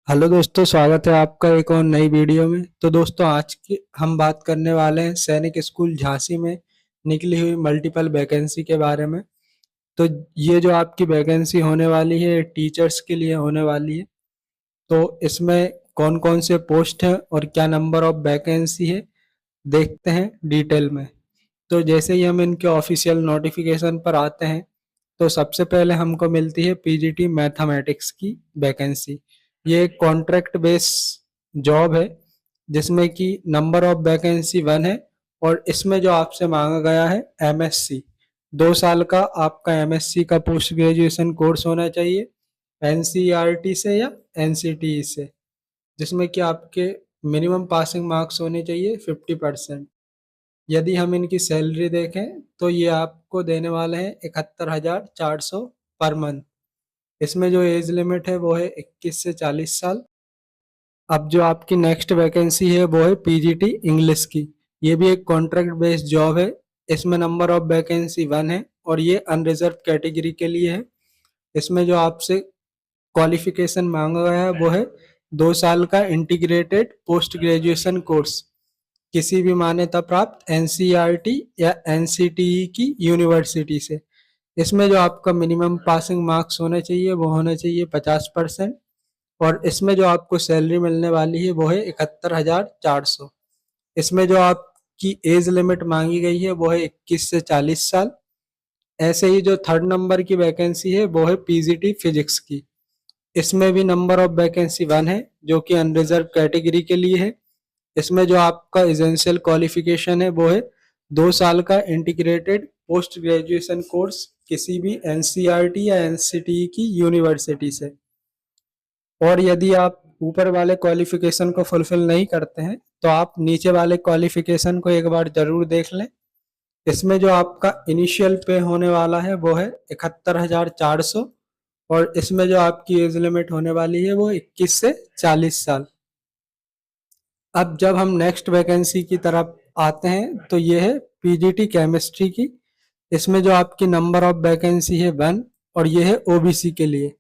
Hello दोस्तों, स्वागत है आपका एक और नई वीडियो में। तो दोस्तों, आज की हम बात करने वाले हैं सैनिक स्कूल झांसी में निकली हुई मल्टीपल वैकेंसी के बारे में। तो ये जो आपकी वैकेंसी होने वाली है टीचर्स के लिए होने वाली है। तो इसमें कौन कौन से पोस्ट हैं और क्या नंबर ऑफ वैकेंसी है, देखते हैं डिटेल में। तो जैसे ही हम इनके ऑफिशियल नोटिफिकेशन पर आते हैं, तो सबसे पहले हमको मिलती है पीजीटी मैथमेटिक्स की वैकेंसी। ये एक कॉन्ट्रैक्ट बेस जॉब है जिसमें कि नंबर ऑफ वैकेंसी 1 है। और इसमें जो आपसे मांगा गया है एमएससी, 2 साल का आपका एमएससी का पोस्ट ग्रेजुएशन कोर्स होना चाहिए एनसीईआरटी से या एनसीटीई से, जिसमें कि आपके मिनिमम पासिंग मार्क्स होने चाहिए 50%। यदि हम इनकी सैलरी देखें तो ये आपको देने वाले हैं 71,400 पर मंथ। इसमें जो एज लिमिट है वो है 21 से 40 साल। अब जो आपकी नेक्स्ट वैकेंसी है वो है पीजीटी इंग्लिश की। ये भी एक कॉन्ट्रैक्ट बेस्ड जॉब है। इसमें नंबर ऑफ वैकेंसी 1 है और ये अनरिजर्व कैटेगरी के लिए है। इसमें जो आपसे क्वालिफिकेशन मांगा गया है वो है 2 साल का इंटीग्रेटेड पोस्ट ग्रेजुएशन कोर्स किसी भी मान्यता प्राप्त एनसीईआरटी या एनसीटीई की यूनिवर्सिटी से। इसमें जो आपका मिनिमम पासिंग मार्क्स होने चाहिए वो होने चाहिए 50%। और इसमें जो आपको सैलरी मिलने वाली है वो है 71,400। इसमें जो आपकी एज लिमिट मांगी गई है वो है 21 से 40 साल। ऐसे ही जो थर्ड नंबर की वैकेंसी है वो है पीजीटी फिजिक्स की। इसमें भी नंबर ऑफ वैकेंसी 1 है जो कि अनरिजर्व कैटेगरी के लिए है। इसमें जो आपका एसेंशियल क्वालिफिकेशन है वो है 2 साल का इंटीग्रेटेड पोस्ट ग्रेजुएशन कोर्स किसी भी एनसीईआरटी या एनसीटीई की यूनिवर्सिटी से। और यदि आप ऊपर वाले क्वालिफिकेशन को फुलफिल नहीं करते हैं तो आप नीचे वाले क्वालिफिकेशन को एक बार जरूर देख लें। इसमें जो आपका इनिशियल पे होने वाला है वो है 71,400। और इसमें जो आपकी एज लिमिट होने वाली है वो 21 से 40 साल। अब जब हम नेक्स्ट वैकेंसी की तरफ आते हैं तो ये है पीजीटी केमिस्ट्री की। इसमें जो आपकी नंबर ऑफ वैकेंसी है 1 और ये है ओबीसी के लिए।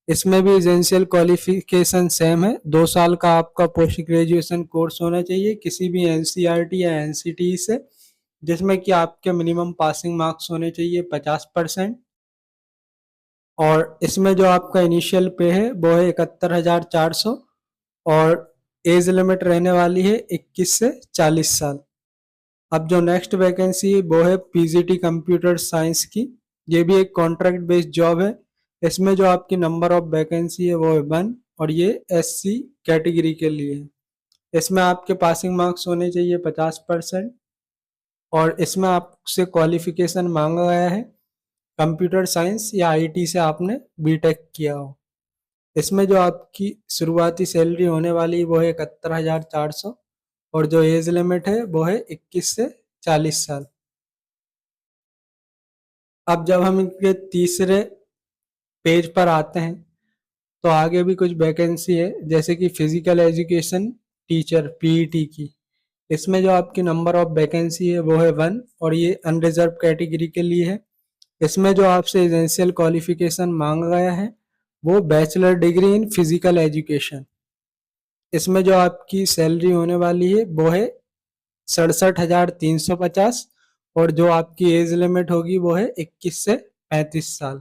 इसमें भी एसेंशियल क्वालिफिकेशन सेम है, 2 साल का आपका पोस्ट ग्रेजुएशन कोर्स होना चाहिए किसी भी एनसीईआरटी या एनसीटीई से, जिसमें कि आपके मिनिमम पासिंग मार्क्स होने चाहिए 50%। और इसमें जो आपका इनिशियल पे है वो है 71,400। और एज लिमिट रहने वाली है 21 से 40 साल। अब जो नेक्स्ट वैकेंसी है वो है पीजीटी कंप्यूटर साइंस की। ये भी एक कॉन्ट्रैक्ट बेस्ड जॉब है। इसमें जो आपकी नंबर ऑफ वैकेंसी है वो है 1 और ये एससी कैटेगरी के लिए है। इसमें आपके पासिंग मार्क्स होने चाहिए 50%। और इसमें आपसे क्वालिफिकेशन मांगा गया है कंप्यूटर साइंस या आईटी से आपने बीटेक किया हो। इसमें जो आपकी शुरुआती सैलरी होने वाली है वो है 71,400 और जो एज लिमिट है वो है 21 से 40 साल। अब जब हम इनके तीसरे पेज पर आते हैं तो आगे भी कुछ वैकेंसी है, जैसे कि फिजिकल एजुकेशन टीचर पीईटी की। इसमें जो आपकी नंबर ऑफ वैकेंसी है वो है 1 और ये अनरिजर्व कैटेगरी के लिए है। इसमें जो आपसे एसेंशियल क्वालिफिकेशन मांगा गया है वो bachelor degree in physical education. इसमें जो आपकी सैलरी होने वाली है वो है 67,350 और जो आपकी एज लिमिट होगी वो है 21 से 35 साल।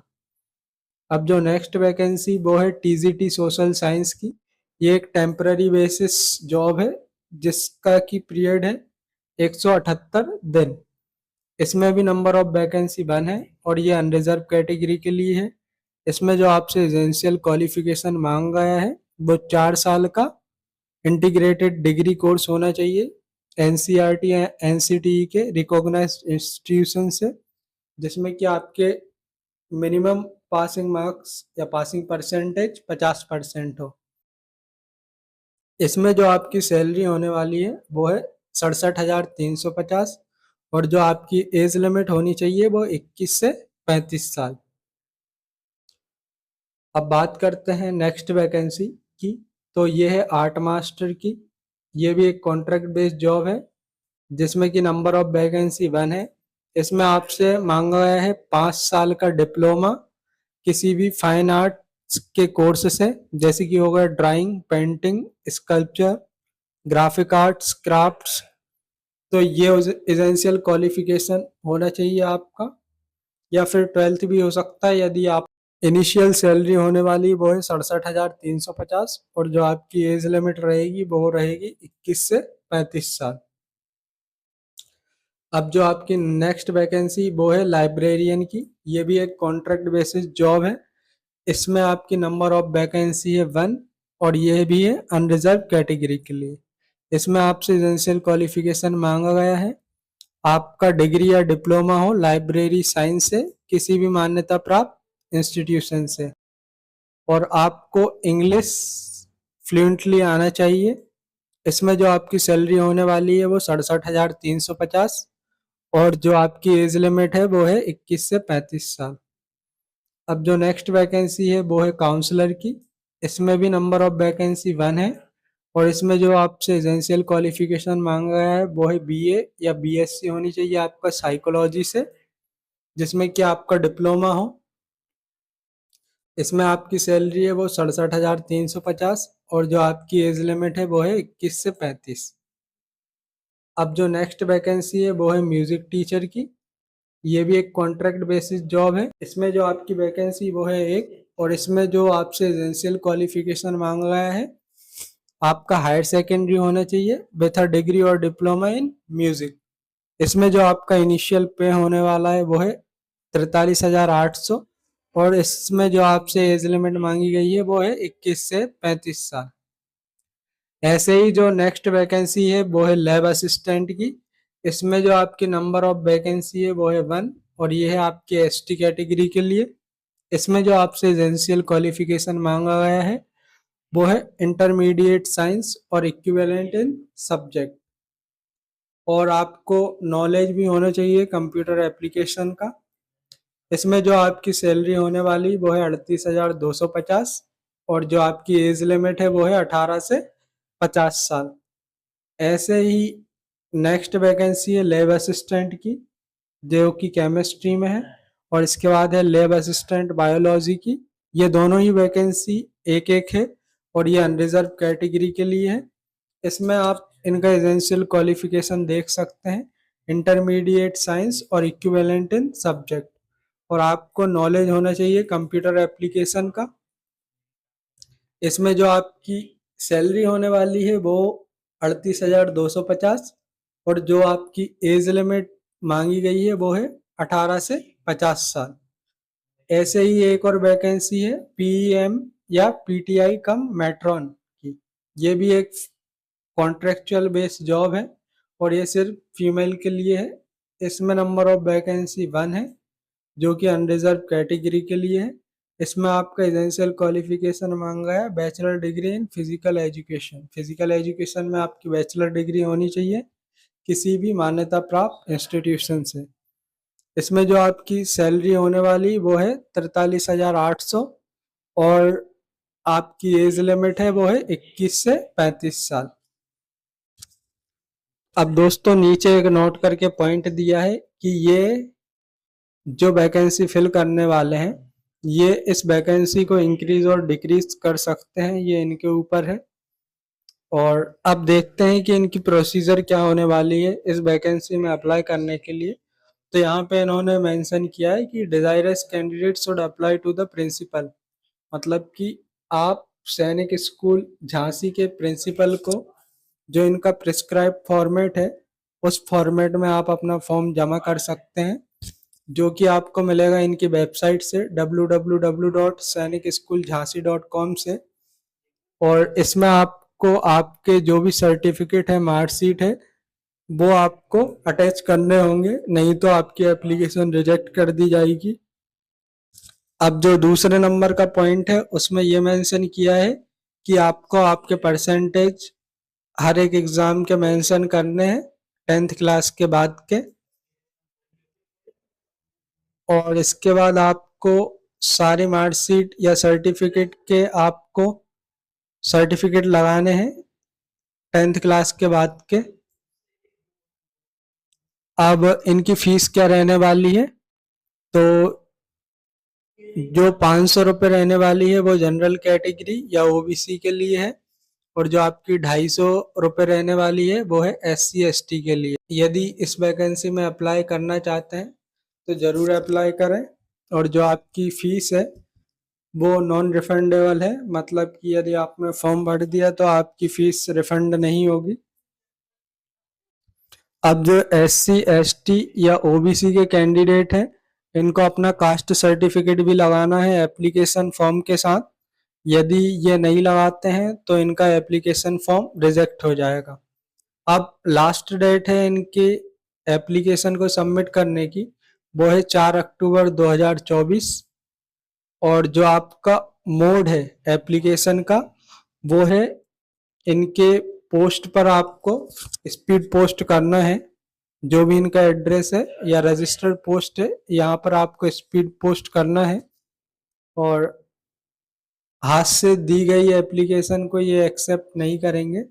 अब जो नेक्स्ट वैकेंसी वो है टीजीटी सोशल साइंस की। ये एक टेम्पररी बेसिस जॉब है जिसका की पीरियड है 178 दिन। इसमें भी नंबर ऑफ वैकेंसी 1 है और ये अनरिजर्व कैटेगरी के लिए है। इसमें जो आपसे एसेंशियल क्वालिफिकेशन मांगा गया है वो 4 साल का इंटीग्रेटेड डिग्री कोर्स होना चाहिए एनसीईआरटी या एनसीटीई के रिकॉग्नाइज्ड इंस्टीट्यूशन से, जिसमें कि आपके मिनिमम पासिंग मार्क्स या पासिंग परसेंटेज 50% हो। इसमें जो आपकी सैलरी होने वाली है वो है 67,350 और जो आपकी एज लिमिट होनी चाहिए वो 21 से 35 साल। अब बात करते हैं नेक्स्ट वैकेंसी की। तो ये है आर्ट मास्टर की। ये भी एक कॉन्ट्रैक्ट बेस्ड जॉब है जिसमें कि नंबर ऑफ वैकेंसी 1 है। इसमें आपसे मांगा गया है 5 साल का डिप्लोमा किसी भी फाइन आर्ट के कोर्सेस हैं, जैसे कि हो गया drawing, painting, sculpture, graphic arts, crafts. तो ये एसेंशियल क्वालिफिकेशन होना चाहिए आपका, या फिर 12th भी हो सकता है। यदि आप इनिशियल सैलरी होने वाली वो है 67,350, और जो आपकी एज लिमिट रहेगी वो रहेगी 21 से 35 साल। अब जो आपकी नेक्स्ट वैकेंसी वो है लाइब्रेरियन की। ये भी एक कॉन्ट्रैक्ट बेसिस जॉब है। इसमें आपकी नंबर ऑफ वैकेंसी है 1, और ये भी है अनरिजर्व कैटेगरी के लिए। इसमें आपसे एसेंशियल क्वालिफिकेशन मांगा गया है, आपका डिग्री या डिप्लोमा हो लाइब्रेरी साइंस से किसी भी मान्यता प्राप्त इंस्टीट्यूशन से, और आपको इंग्लिश फ्लुएंटली आना चाहिए। इसमें जो आपकी सैलरी होने वाली है वो 67,350, और जो आपकी एज लिमिट है वो है 21 से 35 साल। अब जो नेक्स्ट वैकेंसी है वो है काउंसलर की। इसमें भी नंबर ऑफ वैकेंसी 1 है, और इसमें जो आपसे एसेंशियल क्वालिफिकेशन मांगा गया है वो है बीए या बीएससी होनी चाहिए आपका साइकोलॉजी से, जिसमें कि आपका डिप्लोमा हो। इसमें आपकी सैलरी है वो 67,350, और जो आपकी एज लिमिट है वो है 21 से 35। अब जो नेक्स्ट वैकेंसी है वो है म्यूजिक टीचर की। ये भी एक कॉन्ट्रैक्ट बेसिस जॉब है। इसमें जो आपकी वैकेंसी वो है 1, और इसमें जो आपसे एसेंशियल क्वालिफिकेशन मांगा गया है आपका हायर सेकेंडरी होना चाहिए विथ अ डिग्री और डिप्लोमा इन म्यूजिक। इसमें जो आपका इनिशियल पे होने वाला है वो है 43,800, और इसमें जो आपसे एज लिमिट मांगी गई है वो है 21 से 35 साल। ऐसे ही जो नेक्स्ट वैकेंसी है वो है लैब असिस्टेंट की। इसमें जो आपकी नंबर ऑफ वैकेंसी है वो है 1, और ये है आपके एसटी कैटेगरी के लिए। इसमें जो आपसे एसेंशियल क्वालिफिकेशन मांगा गया है वो है इंटरमीडिएट साइंस और इक्विवेलेंट इन सब्जेक्ट, और आपको नॉलेज भी होना चाहिए कंप्यूटर एप्लीकेशन का। इसमें जो आपकी सैलरी होने वाली वो है 38,250, और जो आपकी एज लिमिट है वो है 18 से 50 साल। ऐसे ही नेक्स्ट वैकेंसी है लैब असिस्टेंट की, जो कि केमिस्ट्री में है, और इसके बाद है लैब असिस्टेंट बायोलॉजी की। ये दोनों ही वैकेंसी एक एक है, और ये अनरिजर्व कैटेगरी के लिए है। इसमें आप इनका एसेंशियल क्वालिफिकेशन देख सकते हैं, इंटरमीडिएट साइंस और इक्विवेलेंट इन सब्जेक्ट, और आपको नॉलेज होना चाहिए कंप्यूटर एप्लीकेशन का। इसमें जो आपकी सैलरी होने वाली है वो 38,250, और जो आपकी एज लिमिट मांगी गई है वो है 18 से 50 साल। ऐसे ही एक और वैकेंसी है पीएम या पीटीआई कम मैट्रॉन की। ये भी एक कॉन्ट्रेक्चुअल बेस्ड जॉब है, और ये सिर्फ फीमेल के लिए है। इसमें नंबर ऑफ वैकेंसी 1 है, जो कि अनरिजर्व कैटेगरी के लिए है। इसमें आपका एसेंशियल क्वालिफिकेशन मांगा है bachelor degree in physical education. Physical education में आपकी बैचलर डिग्री होनी चाहिए किसी भी मान्यता प्राप्त इंस्टीट्यूशन से। इसमें जो आपकी सैलरी होने वाली वो है 43,800, और आपकी एज लिमिट है वो है 21 से 35 साल। अब दोस्तों नीचे एक नोट करके पॉइंट दिया है कि ये जो वैकेंसी फिल करने वाले हैं ये इस वैकेंसी को इंक्रीज और डिक्रीज कर सकते हैं, ये इनके ऊपर है। और अब देखते हैं कि इनकी प्रोसीजर क्या होने वाली है इस वैकेंसी में अप्लाई करने के लिए। तो यहाँ पे इन्होंने मेंशन किया है कि desirous candidate should apply to the principal, मतलब कि आप सैनिक स्कूल झांसी के प्रिंसिपल को, जो इनका प्रिस्क्राइब फॉर्मेट है उस फॉर्मेट में आप अपना फॉर्म जमा कर सकते हैं, जो कि आपको मिलेगा इनकी वेबसाइट से www.sainikschooljhansi.com से। और इसमें आपको आपके जो भी सर्टिफिकेट है, मार्कशीट है, वो आपको अटैच करने होंगे, नहीं तो आपकी एप्लीकेशन रिजेक्ट कर दी जाएगी। अब जो दूसरे नंबर का पॉइंट है उसमें ये मेंशन किया है कि आपको आपके परसेंटेज हर एक एग्जाम के मेंशन करने हैं 10th क्लास के बाद के, और इसके बाद आपको सारी मार्कशीट या सर्टिफिकेट के आपको सर्टिफिकेट लगाने हैं 10th क्लास के बाद के। अब इनकी फीस क्या रहने वाली है, तो जो 500 रुपये रहने वाली है वो जनरल कैटेगरी या ओबीसी के लिए है, और जो आपकी 250 रुपये रहने वाली है वो है SC ST के लिए। यदि इस वैकेंसी में अप्लाई करना चाहते हैं तो ज़रूर अप्लाई करें। और जो आपकी फ़ीस है वो नॉन रिफंडेबल है, मतलब कि यदि आपने फॉर्म भर दिया तो आपकी फ़ीस रिफंड नहीं होगी। अब जो SC ST या OBC के कैंडिडेट हैं, इनको अपना कास्ट सर्टिफिकेट भी लगाना है एप्लीकेशन फॉर्म के साथ। यदि ये नहीं लगाते हैं तो इनका एप्लीकेशन फॉर्म रिजेक्ट हो जाएगा। अब लास्ट डेट है इनके एप्लीकेशन को सबमिट करने की, वो है 4 अक्टूबर 2024। और जो आपका मोड है एप्लीकेशन का वो है इनके पोस्ट पर आपको स्पीड पोस्ट करना है। जो भी इनका एड्रेस है या रजिस्टर्ड पोस्ट है, यहाँ पर आपको स्पीड पोस्ट करना है। और हाथ से दी गई एप्लीकेशन को ये एक्सेप्ट नहीं करेंगे।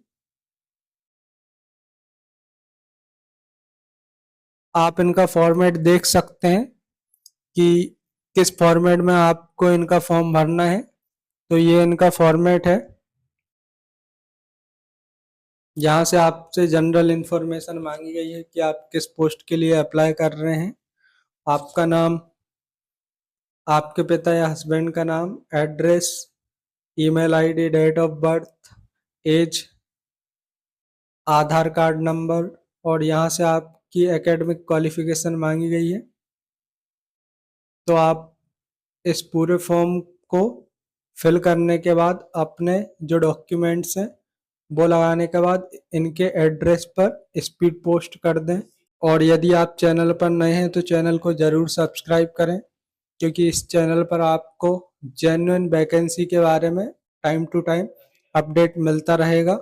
आप इनका फॉर्मेट देख सकते हैं कि किस फॉर्मेट में आपको इनका फॉर्म भरना है। तो ये इनका फॉर्मेट है। यहाँ से आपसे जनरल इंफॉर्मेशन मांगी गई है कि आप किस पोस्ट के लिए अप्लाई कर रहे हैं। आपका नाम, आपके पिता या हस्बैंड का नाम, address, email ID, date of birth, age, Aadhaar card number, और यहाँ से आपकी एकेडमिक क्वालिफिकेशन मांगी गई है। तो आप इस पूरे फॉर्म को फिल करने के बाद अपने जो डॉक्यूमेंट्स हैं वो लगाने के बाद इनके एड्रेस पर स्पीड पोस्ट कर दें। और यदि आप चैनल पर नए हैं तो चैनल को ज़रूर सब्सक्राइब करें, क्योंकि इस चैनल पर आपको जेन्युइन वैकेंसी के बारे में टाइम टू टाइम अपडेट मिलता रहेगा।